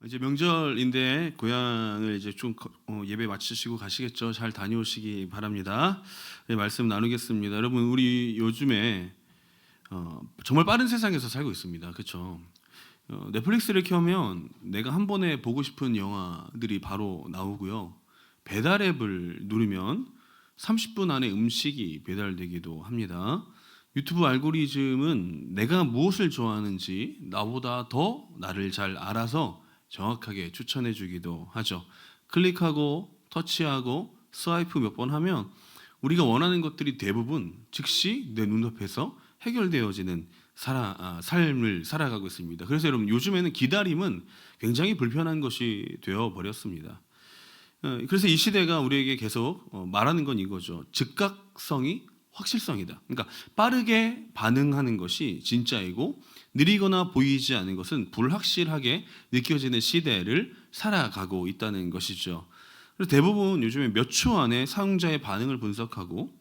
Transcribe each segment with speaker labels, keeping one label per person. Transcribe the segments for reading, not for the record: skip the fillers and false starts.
Speaker 1: 이제 명절인데 고향을 이제 좀 예배 마치시고 가시겠죠. 잘 다녀오시기 바랍니다. 네, 말씀 나누겠습니다. 여러분, 우리 요즘에 정말 빠른 세상에서 살고 있습니다. 그렇죠? 넷플릭스를 켜면 내가 한 번에 보고 싶은 영화들이 바로 나오고요. 배달 앱을 누르면 30분 안에 음식이 배달되기도 합니다. 유튜브 알고리즘은 내가 무엇을 좋아하는지 나보다 더 나를 잘 알아서 정확하게 추천해 주기도 하죠. 클릭하고 터치하고 스와이프 몇 번 하면 우리가 원하는 것들이 대부분 즉시 내 눈앞에서 해결되어지는 삶을 살아가고 있습니다. 그래서 여러분, 요즘에는 기다림은 굉장히 불편한 것이 되어 버렸습니다. 그래서 이 시대가 우리에게 계속 말하는 건 이거죠. 즉각성이 확실성이다. 그러니까 빠르게 반응하는 것이 진짜이고 느리거나 보이지 않는 것은 불확실하게 느껴지는 시대를 살아가고 있다는 것이죠. 그래서 대부분 요즘에 몇 초 안에 사용자의 반응을 분석하고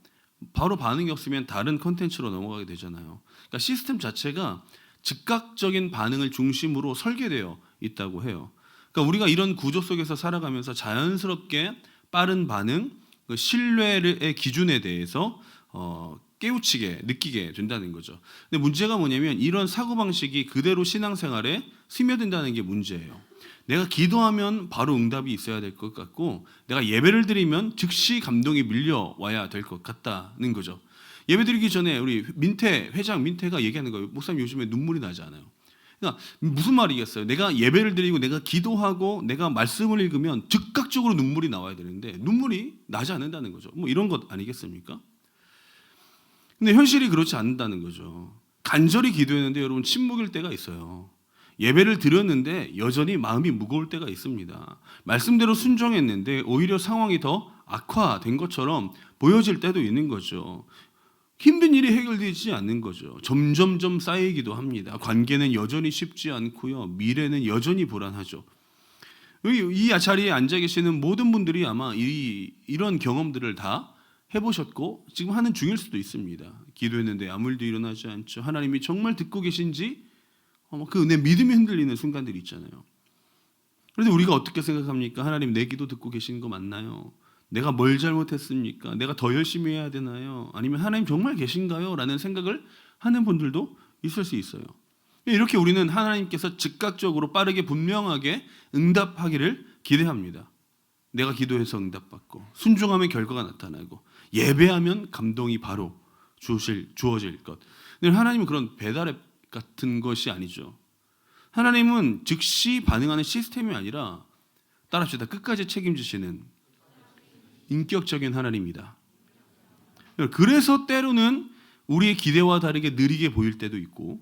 Speaker 1: 바로 반응이 없으면 다른 컨텐츠로 넘어가게 되잖아요. 그러니까 시스템 자체가 즉각적인 반응을 중심으로 설계되어 있다고 해요. 그러니까 우리가 이런 구조 속에서 살아가면서 자연스럽게 빠른 반응, 그 신뢰의 기준에 대해서 깨우치게 느끼게 된다는 거죠. 근데 문제가 뭐냐면 이런 사고방식이 그대로 신앙생활에 스며든다는 게 문제예요. 내가 기도하면 바로 응답이 있어야 될 것 같고 내가 예배를 드리면 즉시 감동이 밀려와야 될 것 같다는 거죠. 예배 드리기 전에 우리 회장 민태가 얘기하는 거예요. 목사님, 요즘에 눈물이 나지 않아요. 그러니까 무슨 말이겠어요? 내가 예배를 드리고 내가 기도하고 내가 말씀을 읽으면 즉각적으로 눈물이 나와야 되는데 눈물이 나지 않는다는 거죠. 뭐 이런 것 아니겠습니까? 근데 현실이 그렇지 않는다는 거죠. 간절히 기도했는데 여러분 침묵일 때가 있어요. 예배를 드렸는데 여전히 마음이 무거울 때가 있습니다. 말씀대로 순종했는데 오히려 상황이 더 악화된 것처럼 보여질 때도 있는 거죠. 힘든 일이 해결되지 않는 거죠. 점점점 쌓이기도 합니다. 관계는 여전히 쉽지 않고요. 미래는 여전히 불안하죠. 이 자리에 앉아 계시는 모든 분들이 아마 이런 경험들을 다 해보셨고 지금 하는 중일 수도 있습니다. 기도했는데 아무 일도 일어나지 않죠. 하나님이 정말 듣고 계신지 내 믿음이 흔들리는 순간들이 있잖아요. 그런데 우리가 어떻게 생각합니까? 하나님, 내 기도 듣고 계신 거 맞나요? 내가 뭘 잘못했습니까? 내가 더 열심히 해야 되나요? 아니면 하나님 정말 계신가요? 라는 생각을 하는 분들도 있을 수 있어요. 이렇게 우리는 하나님께서 즉각적으로 빠르게 분명하게 응답하기를 기대합니다. 내가 기도해서 응답받고 순종하면 결과가 나타나고 예배하면 감동이 바로 주어질 것. 근데 하나님은 그런 배달앱 같은 것이 아니죠. 하나님은 즉시 반응하는 시스템이 아니라 따라합시다. 끝까지 책임지시는 인격적인 하나님이다. 그래서 때로는 우리의 기대와 다르게 느리게 보일 때도 있고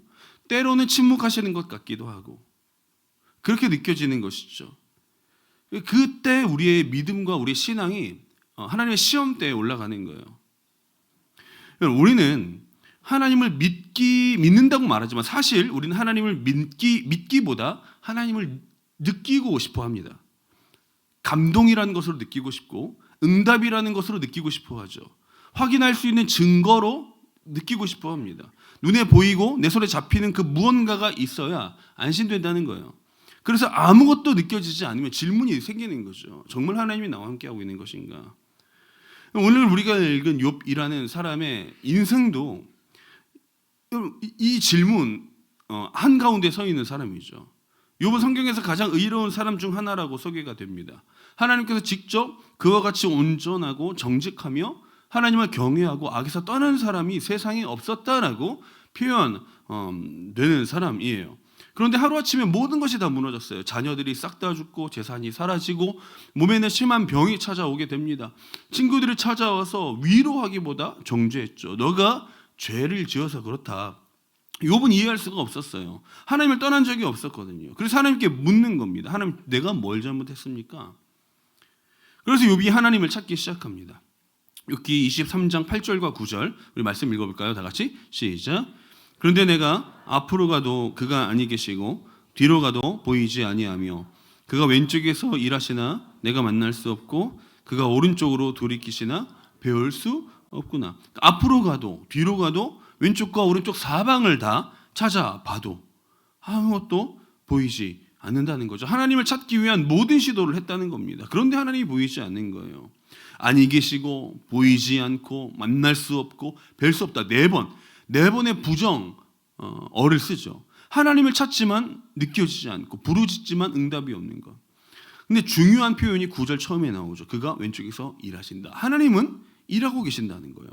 Speaker 1: 때로는 침묵하시는 것 같기도 하고 그렇게 느껴지는 것이죠. 그때 우리의 믿음과 우리의 신앙이 하나님의 시험대에 올라가는 거예요. 우리는 하나님을 믿는다고 말하지만 사실 우리는 하나님을 믿기보다 하나님을 느끼고 싶어 합니다. 감동이라는 것으로 느끼고 싶고 응답이라는 것으로 느끼고 싶어 하죠. 확인할 수 있는 증거로 느끼고 싶어 합니다. 눈에 보이고 내 손에 잡히는 그 무언가가 있어야 안심된다는 거예요. 그래서 아무것도 느껴지지 않으면 질문이 생기는 거죠. 정말 하나님이 나와 함께하고 있는 것인가? 오늘 우리가 읽은 욥이라는 사람의 인생도 이 질문 한가운데 서 있는 사람이죠. 욥은 성경에서 가장 의로운 사람 중 하나라고 소개가 됩니다. 하나님께서 직접 그와 같이 온전하고 정직하며 하나님을 경외하고 악에서 떠난 사람이 세상에 없었다라고 표현되는 사람이에요. 그런데 하루아침에 모든 것이 다 무너졌어요. 자녀들이 싹 다 죽고 재산이 사라지고 몸에는 심한 병이 찾아오게 됩니다. 친구들이 찾아와서 위로하기보다 정죄했죠. 너가 죄를 지어서 그렇다. 욥은 이해할 수가 없었어요. 하나님을 떠난 적이 없었거든요. 그래서 하나님께 묻는 겁니다. 하나님, 내가 뭘 잘못했습니까? 그래서 욥이 하나님을 찾기 시작합니다. 욥기 23장 8절과 9절 우리 말씀 읽어볼까요? 다 같이 시작. 그런데 내가 앞으로 가도 그가 아니 계시고 뒤로 가도 보이지 아니하며 그가 왼쪽에서 일하시나 내가 만날 수 없고 그가 오른쪽으로 돌이키시나 배울 수 없구나. 앞으로 가도 뒤로 가도 왼쪽과 오른쪽 사방을 다 찾아봐도 아무것도 보이지 않는다는 거죠. 하나님을 찾기 위한 모든 시도를 했다는 겁니다. 그런데 하나님이 보이지 않는 거예요. 아니 계시고 보이지 않고 만날 수 없고 뵐 수 없다. 네 번의 부정어를 쓰죠. 하나님을 찾지만 느껴지지 않고 부르짖지만 응답이 없는 것. 근데 중요한 표현이 9절 처음에 나오죠. 그가 왼쪽에서 일하신다. 하나님은 일하고 계신다는 거예요.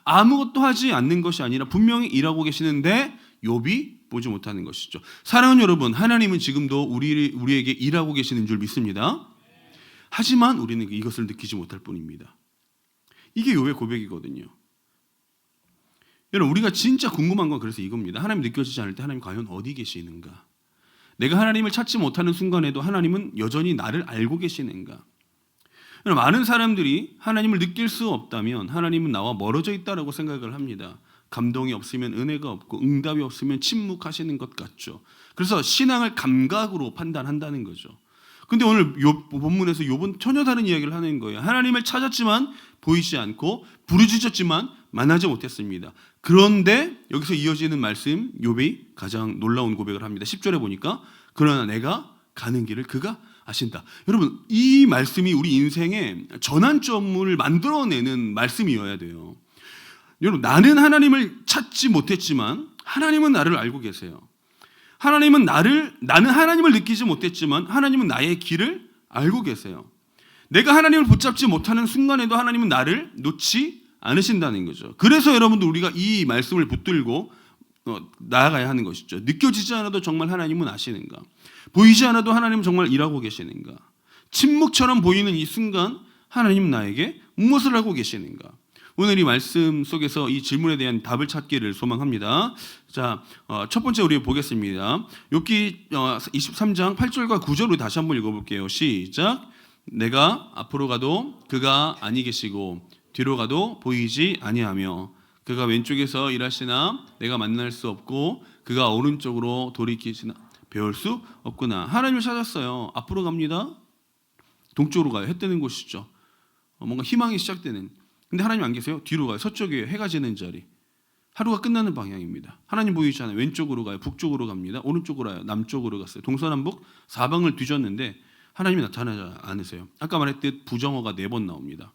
Speaker 1: 아무것도 하지 않는 것이 아니라 분명히 일하고 계시는데 욥이 보지 못하는 것이죠. 사랑하는 여러분, 하나님은 지금도 우리에게 일하고 계시는 줄 믿습니다. 하지만 우리는 이것을 느끼지 못할 뿐입니다. 이게 욥의 고백이거든요. 여러분, 우리가 진짜 궁금한 건 그래서 이겁니다. 하나님 느껴지지 않을 때 하나님 과연 어디 계시는가? 내가 하나님을 찾지 못하는 순간에도 하나님은 여전히 나를 알고 계시는가? 많은 사람들이 하나님을 느낄 수 없다면 하나님은 나와 멀어져 있다라고 생각을 합니다. 감동이 없으면 은혜가 없고 응답이 없으면 침묵하시는 것 같죠. 그래서 신앙을 감각으로 판단한다는 거죠. 근데 오늘 본문에서 욥은 전혀 다른 이야기를 하는 거예요. 하나님을 찾았지만 보이지 않고 부르짖었지만 만나지 못했습니다. 그런데 여기서 이어지는 말씀, 욥이 가장 놀라운 고백을 합니다. 10절에 보니까 그러나 내가 가는 길을 그가 아신다. 여러분, 이 말씀이 우리 인생의 전환점을 만들어내는 말씀이어야 돼요. 여러분, 나는 하나님을 찾지 못했지만 하나님은 나를 알고 계세요. 나는 하나님을 느끼지 못했지만 하나님은 나의 길을 알고 계세요. 내가 하나님을 붙잡지 못하는 순간에도 하나님은 나를 놓지 않으신다는 거죠. 그래서 여러분들 우리가 이 말씀을 붙들고 나아가야 하는 것이죠. 느껴지지 않아도 정말 하나님은 아시는가? 보이지 않아도 하나님은 정말 일하고 계시는가? 침묵처럼 보이는 이 순간 하나님은 나에게 무엇을 하고 계시는가? 오늘 이 말씀 속에서 이 질문에 대한 답을 찾기를 소망합니다. 자, 첫 번째 우리 보겠습니다. 욥기 23장 8절과 9절을 다시 한번 읽어볼게요. 시작. 내가 앞으로 가도 그가 아니 계시고 뒤로 가도 보이지 아니하며 그가 왼쪽에서 일하시나 내가 만날 수 없고 그가 오른쪽으로 돌이키시나 배울 수 없구나. 하나님을 찾았어요. 앞으로 갑니다. 동쪽으로 가요. 해 뜨는 곳이죠. 뭔가 희망이 시작되는. 근데 하나님 안 계세요? 뒤로 가요. 서쪽이에요. 해가 지는 자리. 하루가 끝나는 방향입니다. 하나님 보이지 않아요. 왼쪽으로 가요. 북쪽으로 갑니다. 오른쪽으로 가요. 남쪽으로 갔어요. 동서남북 사방을 뒤졌는데 하나님이 나타나지 않으세요. 아까 말했듯 부정어가 4번 나옵니다.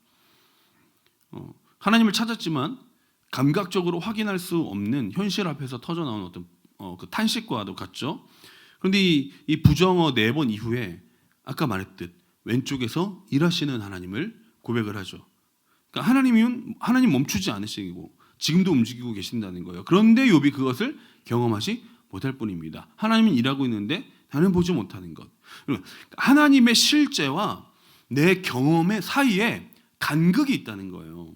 Speaker 1: 하나님을 찾았지만 감각적으로 확인할 수 없는 현실 앞에서 터져나온 어떤 그 탄식과도 같죠. 그런데 이 부정어 4번 이후에 아까 말했듯 왼쪽에서 일하시는 하나님을 고백을 하죠. 그러니까 하나님 멈추지 않으시고 지금도 움직이고 계신다는 거예요. 그런데 욥이 그것을 경험하지 못할 뿐입니다. 하나님은 일하고 있는데 나는 보지 못하는 것. 하나님의 실제와 내 경험의 사이에 간극이 있다는 거예요.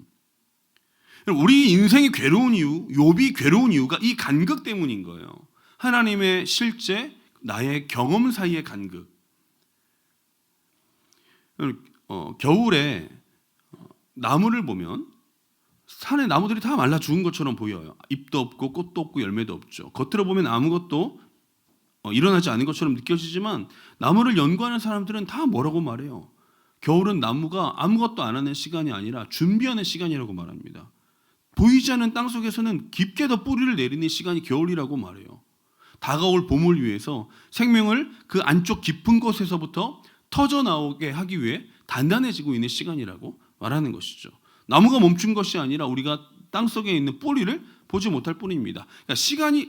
Speaker 1: 우리 인생이 괴로운 이유, 욥이 괴로운 이유가 이 간극 때문인 거예요. 하나님의 실제, 나의 경험 사이의 간극. 겨울에 나무를 보면 산에 나무들이 다 말라 죽은 것처럼 보여요. 잎도 없고 꽃도 없고 열매도 없죠. 겉으로 보면 아무것도 일어나지 않은 것처럼 느껴지지만 나무를 연구하는 사람들은 다 뭐라고 말해요? 겨울은 나무가 아무것도 안 하는 시간이 아니라 준비하는 시간이라고 말합니다. 보이지 않는 땅 속에서는 깊게 더 뿌리를 내리는 시간이 겨울이라고 말해요. 다가올 봄을 위해서 생명을 그 안쪽 깊은 곳에서부터 터져나오게 하기 위해 단단해지고 있는 시간이라고 말하는 것이죠. 나무가 멈춘 것이 아니라 우리가 땅속에 있는 뿌리를 보지 못할 뿐입니다. 그러니까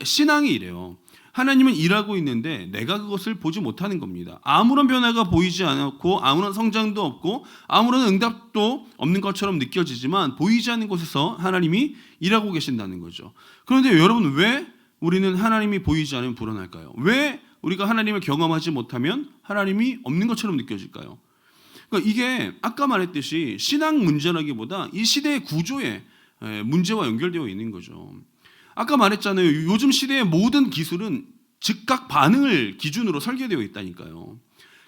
Speaker 1: 신앙이 이래요. 하나님은 일하고 있는데 내가 그것을 보지 못하는 겁니다. 아무런 변화가 보이지 않았고 아무런 성장도 없고 아무런 응답도 없는 것처럼 느껴지지만 보이지 않는 곳에서 하나님이 일하고 계신다는 거죠. 그런데 여러분, 왜 우리는 하나님이 보이지 않으면 불안할까요? 왜 우리가 하나님을 경험하지 못하면 하나님이 없는 것처럼 느껴질까요? 그러니까 이게 아까 말했듯이 신앙 문제라기보다 이 시대의 구조의 문제와 연결되어 있는 거죠. 아까 말했잖아요. 요즘 시대의 모든 기술은 즉각 반응을 기준으로 설계되어 있다니까요.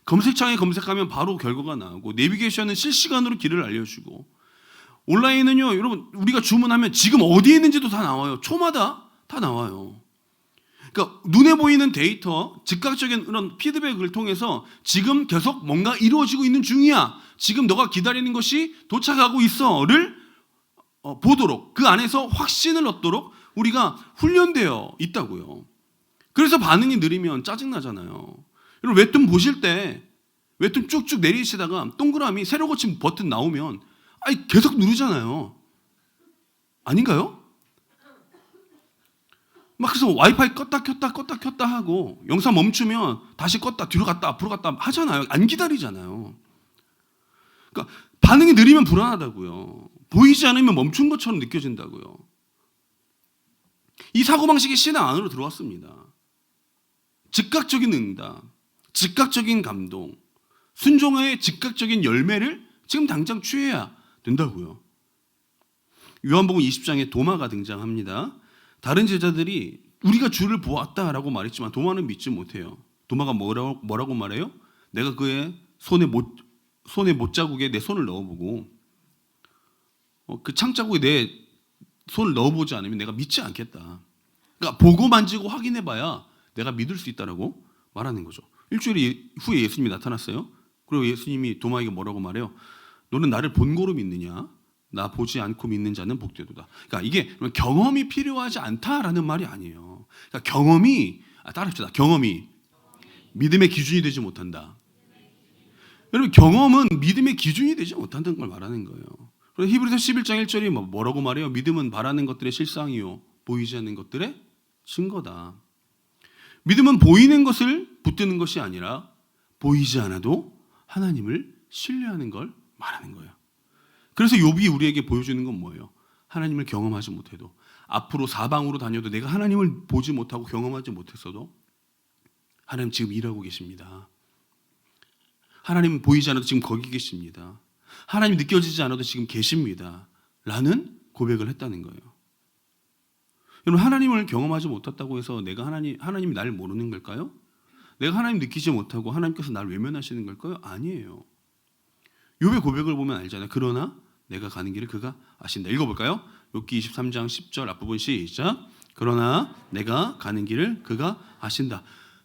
Speaker 1: 검색창에 검색하면 바로 결과가 나오고 내비게이션은 실시간으로 길을 알려주고 온라인은요, 여러분 우리가 주문하면 지금 어디에 있는지도 다 나와요. 초마다 다 나와요. 그러니까 눈에 보이는 데이터, 즉각적인 그런 피드백을 통해서 지금 계속 뭔가 이루어지고 있는 중이야. 지금 너가 기다리는 것이 도착하고 있어를 보도록, 그 안에서 확신을 얻도록 우리가 훈련되어 있다고요. 그래서 반응이 느리면 짜증나잖아요. 여러분 웹툰 보실 때 웹툰 쭉쭉 내리시다가 동그라미 새로 고친 버튼 나오면 계속 누르잖아요. 아닌가요? 막 그래서 와이파이 껐다 켰다 하고 영상 멈추면 다시 껐다 뒤로 갔다 앞으로 갔다 하잖아요. 안 기다리잖아요. 그러니까 반응이 느리면 불안하다고요. 보이지 않으면 멈춘 것처럼 느껴진다고요. 이 사고방식이 신앙 안으로 들어왔습니다. 즉각적인 응답, 즉각적인 감동, 순종의 즉각적인 열매를 지금 당장 취해야 된다고요. 요한복음 20장에 도마가 등장합니다. 다른 제자들이 우리가 주를 보았다라고 말했지만 도마는 믿지 못해요. 도마가 뭐라고 말해요? 내가 그의 손에 못자국에 내 손을 넣어보고 그 창자국에 내 손을 넣어보지 않으면 내가 믿지 않겠다. 그러니까 보고 만지고 확인해봐야 내가 믿을 수 있다라고 말하는 거죠. 일주일 후에 예수님이 나타났어요. 그리고 예수님이 도마에게 뭐라고 말해요? 너는 나를 본고로 믿느냐? 나 보지 않고 믿는 자는 복되도다. 그러니까 이게 경험이 필요하지 않다라는 말이 아니에요. 그러니까 따라합시다. 경험이 믿음의 기준이 되지 못한다. 여러분 경험은 믿음의 기준이 되지 못한다는 걸 말하는 거예요. 그래서 히브리서 11장 1절이 뭐라고 말해요? 믿음은 바라는 것들의 실상이요 보이지 않는 것들의 증거다. 믿음은 보이는 것을 붙드는 것이 아니라 보이지 않아도 하나님을 신뢰하는 걸 말하는 거예요. 그래서 욥이 우리에게 보여주는 건 뭐예요? 하나님을 경험하지 못해도 앞으로 사방으로 다녀도 내가 하나님을 보지 못하고 경험하지 못했어도 하나님 지금 일하고 계십니다. 하나님은 보이지 않아도 지금 거기 계십니다. 하나님 느껴지지 않아도 지금 계십니다. 라는 고백을 했다는 거예요. 여러분 하나님을 경험하지 못했다고 해서 내가 하나님이 나를 모르는 걸까요? 내가 하나님 느끼지 못하고 하나님께서 나를 외면하시는 걸까요? 아니에요. 욥의 고백을 보면 알잖아요. 그러나 내가 가는 길을 그가 아신다. 읽어볼까요? 욥기 23장 10절 앞부분 시작. 그러나 내가 가는 길을 그가 아신다.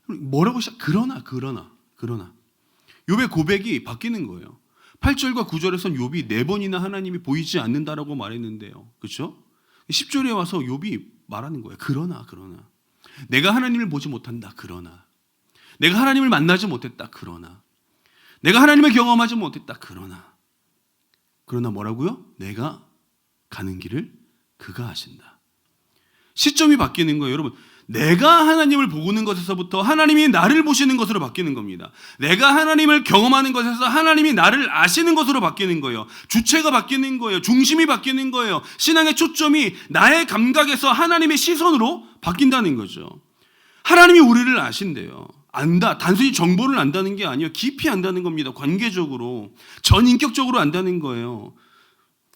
Speaker 1: 뭐라고 시작? 그러나 욥의 고백이 바뀌는 거예요. 8절과 9절에선 욥이 4번이나 하나님이 보이지 않는다라고 말했는데요. 그렇죠? 10절에 와서 욥이 말하는 거예요. 그러나 내가 하나님을 보지 못한다. 그러나 내가 하나님을 만나지 못했다. 그러나 내가 하나님을 경험하지 못했다. 그러나 뭐라고요? 내가 가는 길을 그가 아신다. 시점이 바뀌는 거예요. 여러분 내가 하나님을 보는 것에서부터 하나님이 나를 보시는 것으로 바뀌는 겁니다. 내가 하나님을 경험하는 것에서 하나님이 나를 아시는 것으로 바뀌는 거예요. 주체가 바뀌는 거예요. 중심이 바뀌는 거예요. 신앙의 초점이 나의 감각에서 하나님의 시선으로 바뀐다는 거죠. 하나님이 우리를 아신대요. 안다. 단순히 정보를 안다는 게 아니에요. 깊이 안다는 겁니다. 관계적으로 전인격적으로 안다는 거예요.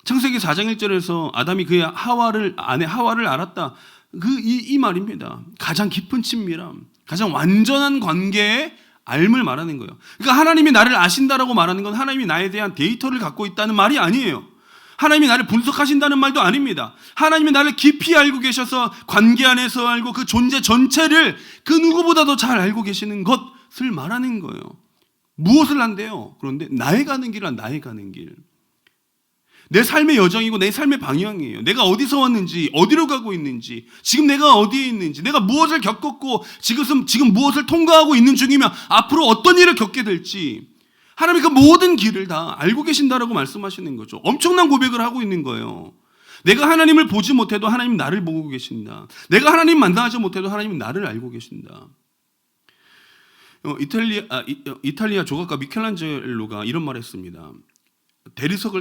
Speaker 1: 창세기 4장 1절에서 아담이 그의 아내 하와를 알았다. 이 말입니다. 가장 깊은 친밀함, 가장 완전한 관계의 알을 말하는 거예요. 그러니까 하나님이 나를 아신다라고 말하는 건 하나님이 나에 대한 데이터를 갖고 있다는 말이 아니에요. 하나님이 나를 분석하신다는 말도 아닙니다. 하나님이 나를 깊이 알고 계셔서 관계 안에서 알고 그 존재 전체를 그 누구보다도 잘 알고 계시는 것을 말하는 거예요. 무엇을 한대요? 그런데 나의 가는 길은 나의 가는 길. 내 삶의 여정이고 내 삶의 방향이에요. 내가 어디서 왔는지, 어디로 가고 있는지, 지금 내가 어디에 있는지, 내가 무엇을 겪었고 지금 무엇을 통과하고 있는 중이면 앞으로 어떤 일을 겪게 될지 하나님이 그 모든 길을 다 알고 계신다라고 말씀하시는 거죠. 엄청난 고백을 하고 있는 거예요. 내가 하나님을 보지 못해도 하나님은 나를 보고 계신다. 내가 하나님 만나지 못해도 하나님은 나를 알고 계신다. 이탈리아 조각가 미켈란젤로가 이런 말을 했습니다.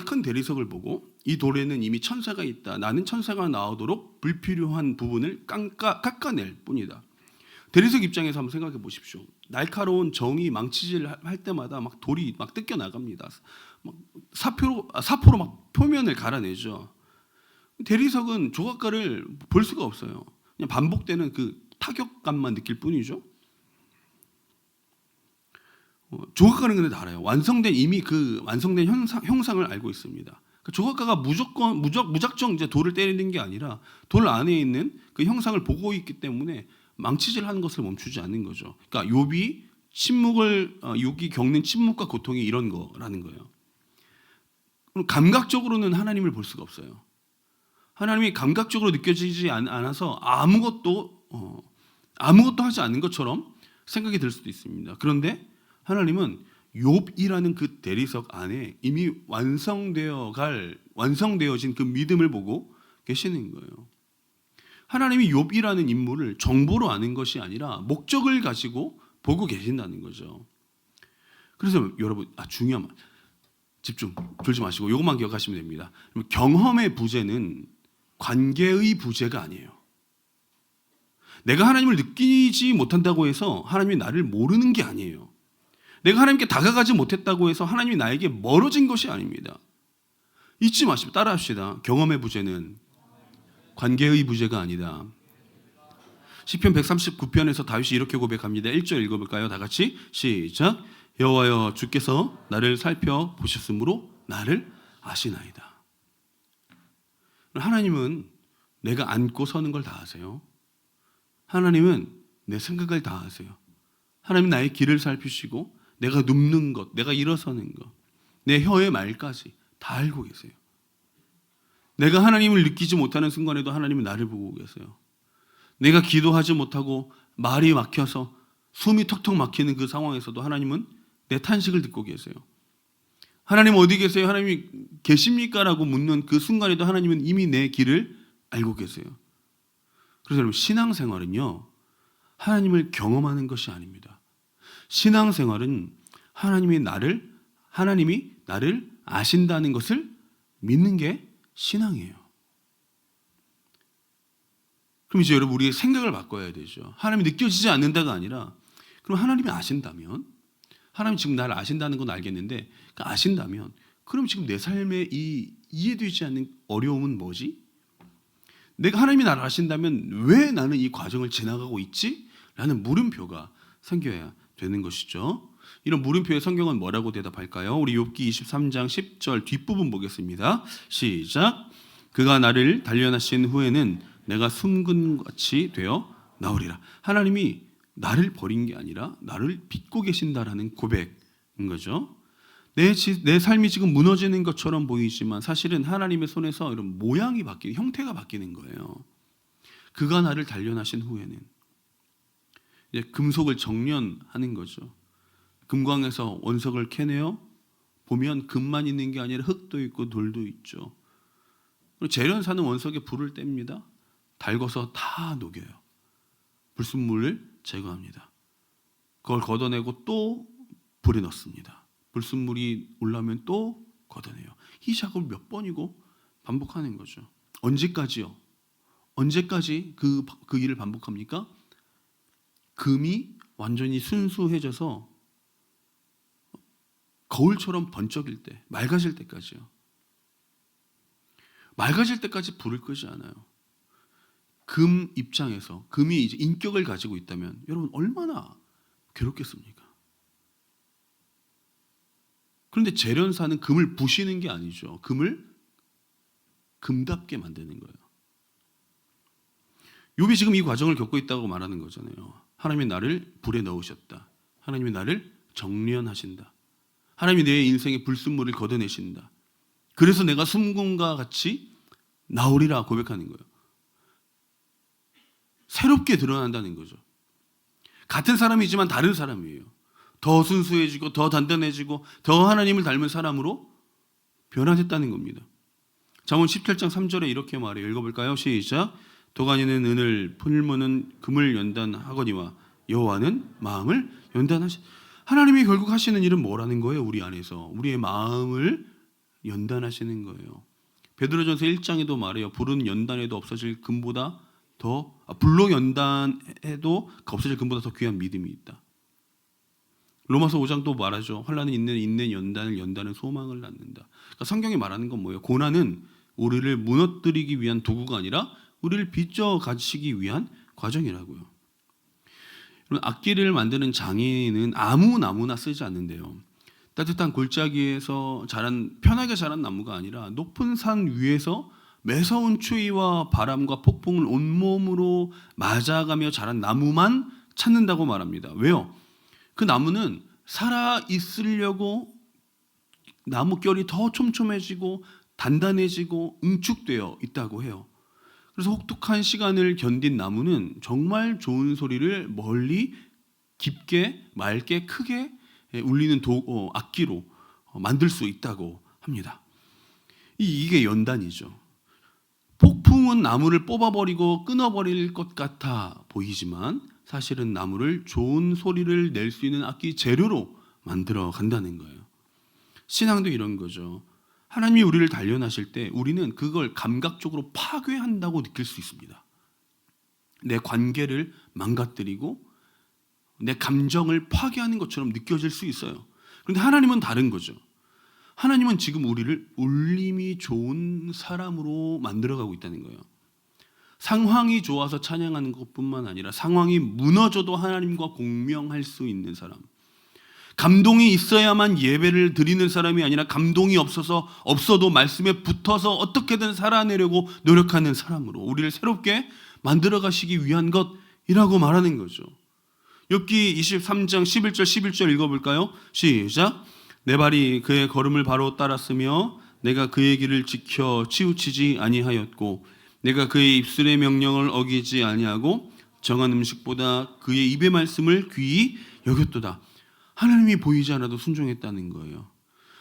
Speaker 1: 큰 대리석을 보고 이 돌에는 이미 천사가 있다. 나는 천사가 나오도록 불필요한 부분을 깎아낼 뿐이다. 대리석 입장에서 한번 생각해 보십시오. 날카로운 정이 망치질 할 때마다 막 돌이 막 뜯겨 나갑니다. 막 사포로 막 표면을 갈아내죠. 대리석은 조각가를 볼 수가 없어요. 그냥 반복되는 그 타격감만 느낄 뿐이죠. 조각가는 근데 달라요. 이미 그 완성된 형상을 알고 있습니다. 그 조각가가 무작정 이제 돌을 때리는 게 아니라 돌 안에 있는 그 형상을 보고 있기 때문에 망치질하는 것을 멈추지 않는 거죠. 그러니까 욥이 겪는 침묵과 고통이 이런 거라는 거예요. 감각적으로는 하나님을 볼 수가 없어요. 하나님이 감각적으로 느껴지지 않아서 아무것도 하지 않는 것처럼 생각이 들 수도 있습니다. 그런데 하나님은 욥이라는 그 대리석 안에 이미 완성되어진 그 믿음을 보고 계시는 거예요. 하나님이 욥이라는 인물을 정보로 아는 것이 아니라 목적을 가지고 보고 계신다는 거죠. 그래서 여러분 중요한 말 집중 졸지 마시고 이것만 기억하시면 됩니다. 경험의 부재는 관계의 부재가 아니에요. 내가 하나님을 느끼지 못한다고 해서 하나님이 나를 모르는 게 아니에요. 내가 하나님께 다가가지 못했다고 해서 하나님이 나에게 멀어진 것이 아닙니다. 잊지 마시고 따라합시다. 경험의 부재는 관계의 부재가 아니다. 시편 139편에서 다윗이 이렇게 고백합니다. 1절 읽어볼까요? 다 같이 시작. 여호와여 주께서 나를 살펴보셨으므로 나를 아시나이다. 하나님은 내가 앉고 서는 걸 다 아세요. 하나님은 내 생각을 다 아세요. 하나님 나의 길을 살피시고 내가 눕는 것, 내가 일어서는 것, 내 혀의 말까지 다 알고 계세요. 내가 하나님을 느끼지 못하는 순간에도 하나님은 나를 보고 계세요. 내가 기도하지 못하고 말이 막혀서 숨이 턱턱 막히는 그 상황에서도 하나님은 내 탄식을 듣고 계세요. 하나님 어디 계세요? 하나님이 계십니까? 라고 묻는 그 순간에도 하나님은 이미 내 길을 알고 계세요. 그래서 여러분 신앙생활은요 하나님을 경험하는 것이 아닙니다. 신앙생활은 하나님이 나를 아신다는 것을 믿는 게 신앙이에요. 그럼 이제 여러분 우리의 생각을 바꿔야 되죠. 하나님이 느껴지지 않는다가 아니라 그럼 하나님이 아신다면 하나님 지금 나를 아신다는 건 알겠는데 아신다면 그럼 지금 내 삶에 이 이해되지 않는 어려움은 뭐지? 내가 하나님이 나를 아신다면 왜 나는 이 과정을 지나가고 있지? 라는 물음표가 생겨야 되는 것이죠. 이런 물음표에 성경은 뭐라고 대답할까요? 우리 욥기 23장 10절 뒷부분 보겠습니다. 시작. 그가 나를 단련하신 후에는 내가 숨근같이 되어 나오리라. 하나님이 나를 버린 게 아니라 나를 빚고 계신다라는 고백인 거죠. 내 삶이 지금 무너지는 것처럼 보이지만 사실은 하나님의 손에서 이런 모양이 바뀌는, 형태가 바뀌는 거예요. 그가 나를 단련하신 후에는 이제 금속을 정련하는 거죠. 금광에서 원석을 캐내어 보면 금만 있는 게 아니라 흙도 있고 돌도 있죠. 재련사는 원석에 불을 뗍니다. 달궈서 다 녹여요. 불순물을 제거합니다. 그걸 걷어내고 또 불에 넣습니다. 불순물이 올라오면 또 걷어내요. 이 작업을 몇 번이고 반복하는 거죠. 언제까지요? 언제까지 그 일을 반복합니까? 금이 완전히 순수해져서 거울처럼 번쩍일 때, 맑아질 때까지요. 맑아질 때까지 불을 끄지 않아요. 금 입장에서 금이 이제 인격을 가지고 있다면 여러분 얼마나 괴롭겠습니까? 그런데 재련사는 금을 부시는 게 아니죠. 금을 금답게 만드는 거예요. 욥이 지금 이 과정을 겪고 있다고 말하는 거잖아요. 하나님이 나를 불에 넣으셨다. 하나님이 나를 정련하신다. 하나님이 내 인생의 불순물을 걷어내신다. 그래서 내가 숨금과 같이 나오리라 고백하는 거예요. 새롭게 드러난다는 거죠. 같은 사람이지만 다른 사람이에요. 더 순수해지고 더 단단해지고 더 하나님을 닮은 사람으로 변화됐다는 겁니다. 잠언 17장 3절에 이렇게 말해요. 읽어볼까요? 시작. 도가니는 은을, 풀무는 금을 연단하거니와 여호와는 마음을 연단하시. 하나님이 결국 하시는 일은 뭐라는 거예요? 우리 안에서 우리의 마음을 연단하시는 거예요. 베드로전서 1장에도 말해요. 불은 연단해도 없어질 금보다 불로 연단해도 없어질 금보다 더 귀한 믿음이 있다. 로마서 5장도 말하죠. 환난은 있는 연단은 소망을 낳는다. 그러니까 성경이 말하는 건 뭐예요? 고난은 우리를 무너뜨리기 위한 도구가 아니라 우리를 빚어 가시기 위한 과정이라고요. 악기를 만드는 장인은 아무 나무나 쓰지 않는데요. 따뜻한 골짜기에서 편하게 자란 나무가 아니라 높은 산 위에서 매서운 추위와 바람과 폭풍을 온몸으로 맞아가며 자란 나무만 찾는다고 말합니다. 왜요? 그 나무는 살아있으려고 나뭇결이 더 촘촘해지고 단단해지고 응축되어 있다고 해요. 그래서 혹독한 시간을 견딘 나무는 정말 좋은 소리를 멀리 깊게, 맑게, 크게 울리는 악기로 만들 수 있다고 합니다. 이게 연단이죠. 폭풍은 나무를 뽑아버리고 끊어버릴 것 같아 보이지만 사실은 나무를 좋은 소리를 낼 수 있는 악기 재료로 만들어 간다는 거예요. 신앙도 이런 거죠. 하나님이 우리를 단련하실 때 우리는 그걸 감각적으로 파괴한다고 느낄 수 있습니다. 내 관계를 망가뜨리고 내 감정을 파괴하는 것처럼 느껴질 수 있어요. 그런데 하나님은 다른 거죠. 하나님은 지금 우리를 울림이 좋은 사람으로 만들어가고 있다는 거예요. 상황이 좋아서 찬양하는 것뿐만 아니라 상황이 무너져도 하나님과 공명할 수 있는 사람. 감동이 있어야만 예배를 드리는 사람이 아니라 감동이 없어도 말씀에 붙어서 어떻게든 살아내려고 노력하는 사람으로 우리를 새롭게 만들어 가시기 위한 것이라고 말하는 거죠. 욥기 23장 11절 읽어볼까요? 시작. 내 발이 그의 걸음을 바로 따랐으며 내가 그의 길을 지켜 치우치지 아니하였고 내가 그의 입술의 명령을 어기지 아니하고 정한 음식보다 그의 입의 말씀을 귀히 여겼도다. 하나님이 보이지 않아도 순종했다는 거예요.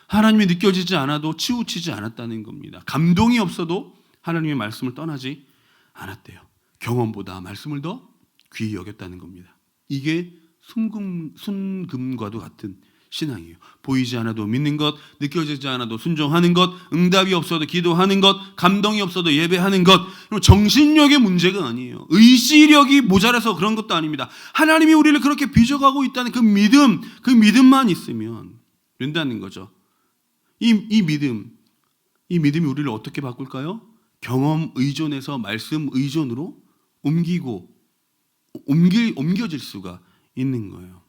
Speaker 1: 하나님이 느껴지지 않아도 치우치지 않았다는 겁니다. 감동이 없어도 하나님의 말씀을 떠나지 않았대요. 경험보다 말씀을 더 귀히 여겼다는 겁니다. 이게 순금과도 같은 신앙이에요. 보이지 않아도 믿는 것, 느껴지지 않아도 순종하는 것, 응답이 없어도 기도하는 것, 감동이 없어도 예배하는 것. 정신력의 문제가 아니에요. 의지력이 모자라서 그런 것도 아닙니다. 하나님이 우리를 그렇게 빚어가고 있다는 그 믿음만 있으면 된다는 거죠. 이 믿음이 우리를 어떻게 바꿀까요? 경험 의존에서 말씀 의존으로 옮겨질 수가 있는 거예요.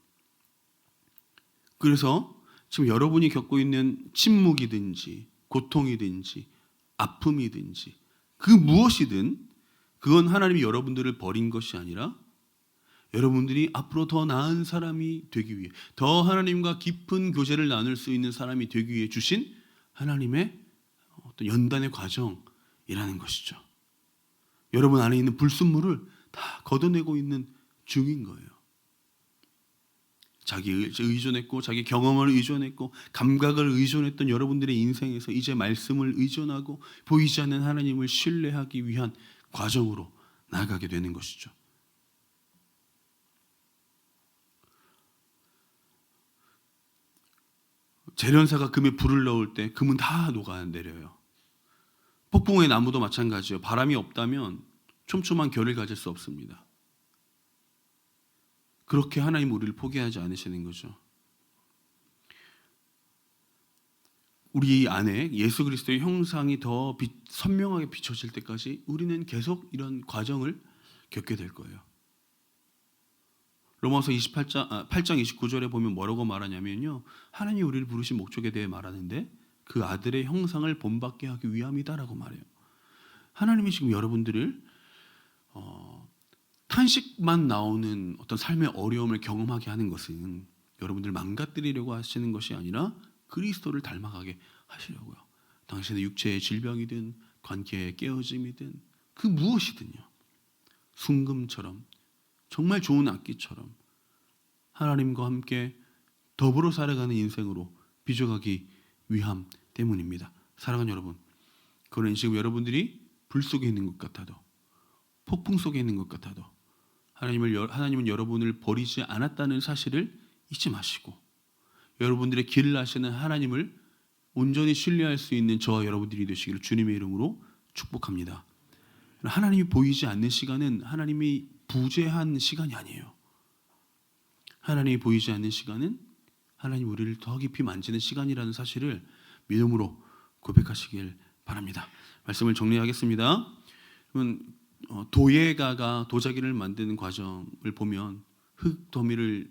Speaker 1: 그래서 지금 여러분이 겪고 있는 침묵이든지 고통이든지 아픔이든지 그 무엇이든 그건 하나님이 여러분들을 버린 것이 아니라 여러분들이 앞으로 더 나은 사람이 되기 위해 더 하나님과 깊은 교제를 나눌 수 있는 사람이 되기 위해 주신 하나님의 어떤 연단의 과정이라는 것이죠. 여러분 안에 있는 불순물을 다 걷어내고 있는 중인 거예요. 자기 의존했고 자기 경험을 의존했고 감각을 의존했던 여러분들의 인생에서 이제 말씀을 의존하고 보이지 않는 하나님을 신뢰하기 위한 과정으로 나아가게 되는 것이죠. 재련사가 금에 불을 넣을 때 금은 다 녹아내려요. 폭풍의 나무도 마찬가지예요. 바람이 없다면 촘촘한 결을 가질 수 없습니다. 그렇게 하나님 우리를 포기하지 않으시는 거죠. 우리 안에 예수 그리스도의 형상이 더 선명하게 비춰질 때까지 우리는 계속 이런 과정을 겪게 될 거예요. 로마서 8장 29절에 보면 뭐라고 말하냐면요. 하나님이 우리를 부르신 목적에 대해 말하는데 그 아들의 형상을 본받게 하기 위함이다라고 말해요. 하나님이 지금 여러분들을 탄식만 나오는 어떤 삶의 어려움을 경험하게 하는 것은 여러분들 망가뜨리려고 하시는 것이 아니라 그리스도를 닮아가게 하시려고요. 당신의 육체의 질병이든 관계의 깨어짐이든 그 무엇이든요. 순금처럼 정말 좋은 악기처럼 하나님과 함께 더불어 살아가는 인생으로 빚어가기 위함 때문입니다. 사랑하는 여러분, 그런 지금 여러분들이 불 속에 있는 것 같아도 폭풍 속에 있는 것 같아도 하나님은 여러분을 버리지 않았다는 사실을 잊지 마시고 여러분들의 길을 아시는 하나님을 온전히 신뢰할 수 있는 저와 여러분들이 되시기를 주님의 이름으로 축복합니다. 하나님이 보이지 않는 시간은 하나님이 부재한 시간이 아니에요. 하나님이 보이지 않는 시간은 하나님 우리를 더 깊이 만지는 시간이라는 사실을 믿음으로 고백하시길 바랍니다. 말씀을 정리하겠습니다. 도예가가 도자기를 만드는 과정을 보면 흙 더미를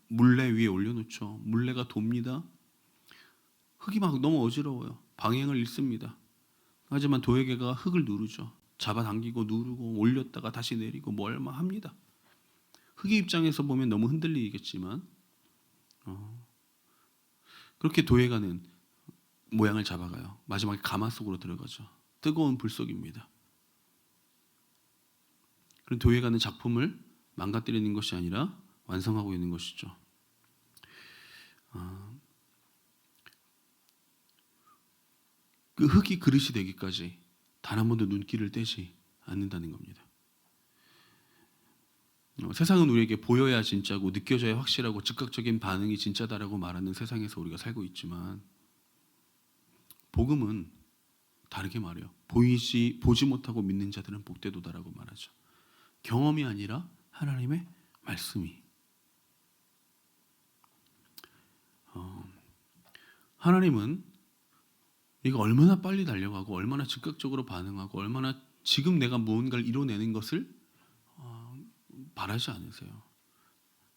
Speaker 1: 물레 위에 올려놓죠. 물레가 돕니다. 흙이 막 너무 어지러워요. 방향을 잃습니다. 하지만 도예가가 흙을 누르죠. 잡아당기고 누르고 올렸다가 다시 내리고 뭘 막 합니다. 흙의 입장에서 보면 너무 흔들리겠지만 그렇게 도예가는 모양을 잡아가요. 마지막에 가마 속으로 들어가죠. 뜨거운 불 속입니다. 그런 도예가는 작품을 망가뜨리는 것이 아니라 완성하고 있는 것이죠. 그 흙이 그릇이 되기까지 단 한 번도 눈길을 떼지 않는다는 겁니다. 세상은 우리에게 보여야 진짜고 느껴져야 확실하고 즉각적인 반응이 진짜다라고 말하는 세상에서 우리가 살고 있지만 복음은 다르게 말해요. 보지 못하고 믿는 자들은 복되도다라고 말하죠. 경험이 아니라 하나님의 말씀이. 하나님은 네가 얼마나 빨리 달려가고 얼마나 즉각적으로 반응하고 얼마나 지금 내가 무언가를 이뤄내는 것을 바라지 않으세요.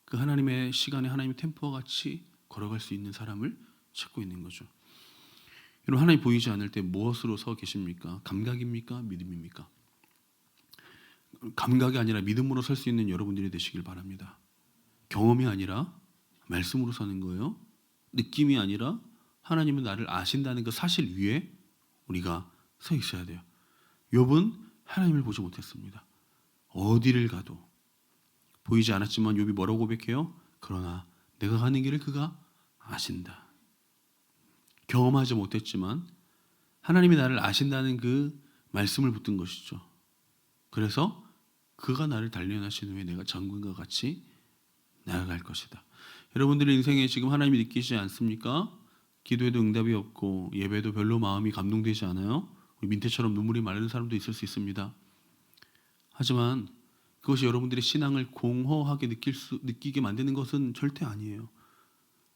Speaker 1: 그 하나님의 시간에 하나님의 템포와 같이 걸어갈 수 있는 사람을 찾고 있는 거죠. 여러분, 하나님 보이지 않을 때 무엇으로 서 계십니까? 감각입니까? 믿음입니까? 감각이 아니라 믿음으로 설 수 있는 여러분들이 되시길 바랍니다. 경험이 아니라 말씀으로 사는 거예요. 느낌이 아니라 하나님은 나를 아신다는 그 사실 위에 우리가 서 있어야 돼요. 욥은 하나님을 보지 못했습니다. 어디를 가도 보이지 않았지만 욥이 뭐라고 고백해요? 그러나 내가 가는 길을 그가 아신다. 경험하지 못했지만 하나님이 나를 아신다는 그 말씀을 붙든 것이죠. 그래서 그가 나를 단련하신 후에 내가 장군과 같이 나아갈 것이다. 여러분들의 인생에 지금 하나님이 느끼지 않습니까? 기도에도 응답이 없고 예배도 별로 마음이 감동되지 않아요. 민태처럼 눈물이 마르는 사람도 있을 수 있습니다. 하지만 그것이 여러분들의 신앙을 공허하게 느끼게 만드는 것은 절대 아니에요.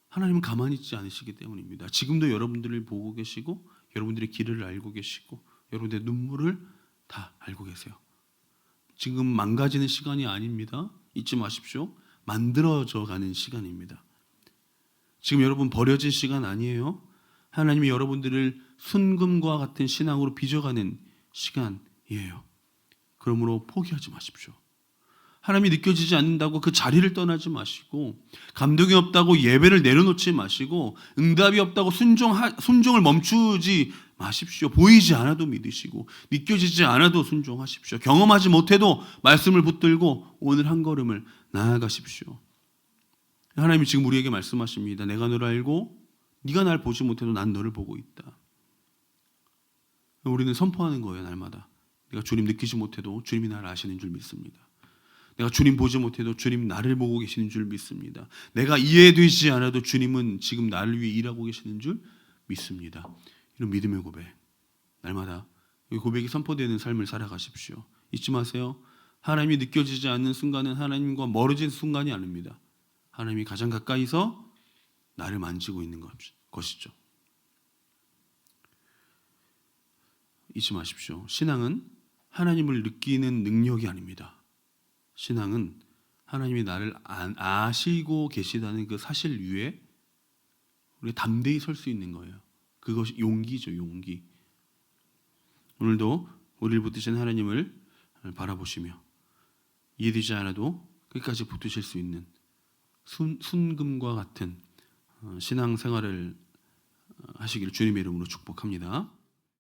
Speaker 1: 하나님은 가만히 있지 않으시기 때문입니다. 지금도 여러분들을 보고 계시고 여러분들의 길을 알고 계시고 여러분들의 눈물을 다 알고 계세요. 지금 망가지는 시간이 아닙니다. 잊지 마십시오. 만들어져 가는 시간입니다. 지금 여러분 버려진 시간 아니에요. 하나님이 여러분들을 순금과 같은 신앙으로 빚어가는 시간이에요. 그러므로 포기하지 마십시오. 하나님이 느껴지지 않는다고 그 자리를 떠나지 마시고, 감동이 없다고 예배를 내려놓지 마시고, 응답이 없다고 순종을 멈추지 마십시오. 보이지 않아도 믿으시고 느껴지지 않아도 순종하십시오. 경험하지 못해도 말씀을 붙들고 오늘 한 걸음을 나아가십시오. 하나님이 지금 우리에게 말씀하십니다. 내가 너를 알고 네가 날 보지 못해도 난 너를 보고 있다. 우리는 선포하는 거예요. 날마다 내가 주님 느끼지 못해도 주님이 나를 아시는 줄 믿습니다. 내가 주님 보지 못해도 주님 나를 보고 계시는 줄 믿습니다. 내가 이해되지 않아도 주님은 지금 나를 위해 일하고 계시는 줄 믿습니다. 이런 믿음의 고백, 날마다 이 고백이 선포되는 삶을 살아가십시오. 잊지 마세요. 하나님이 느껴지지 않는 순간은 하나님과 멀어진 순간이 아닙니다. 하나님이 가장 가까이서 나를 만지고 있는 것이죠. 잊지 마십시오. 신앙은 하나님을 느끼는 능력이 아닙니다. 신앙은 하나님이 나를 아시고 계시다는 그 사실 위에 우리가 담대히 설 수 있는 거예요. 그것이 용기죠, 용기. 오늘도 우리를 붙드신 하나님을 바라보시며 이해되지 않아도 끝까지 붙으실 수 있는 순금과 같은 신앙생활을 하시기를 주님의 이름으로 축복합니다.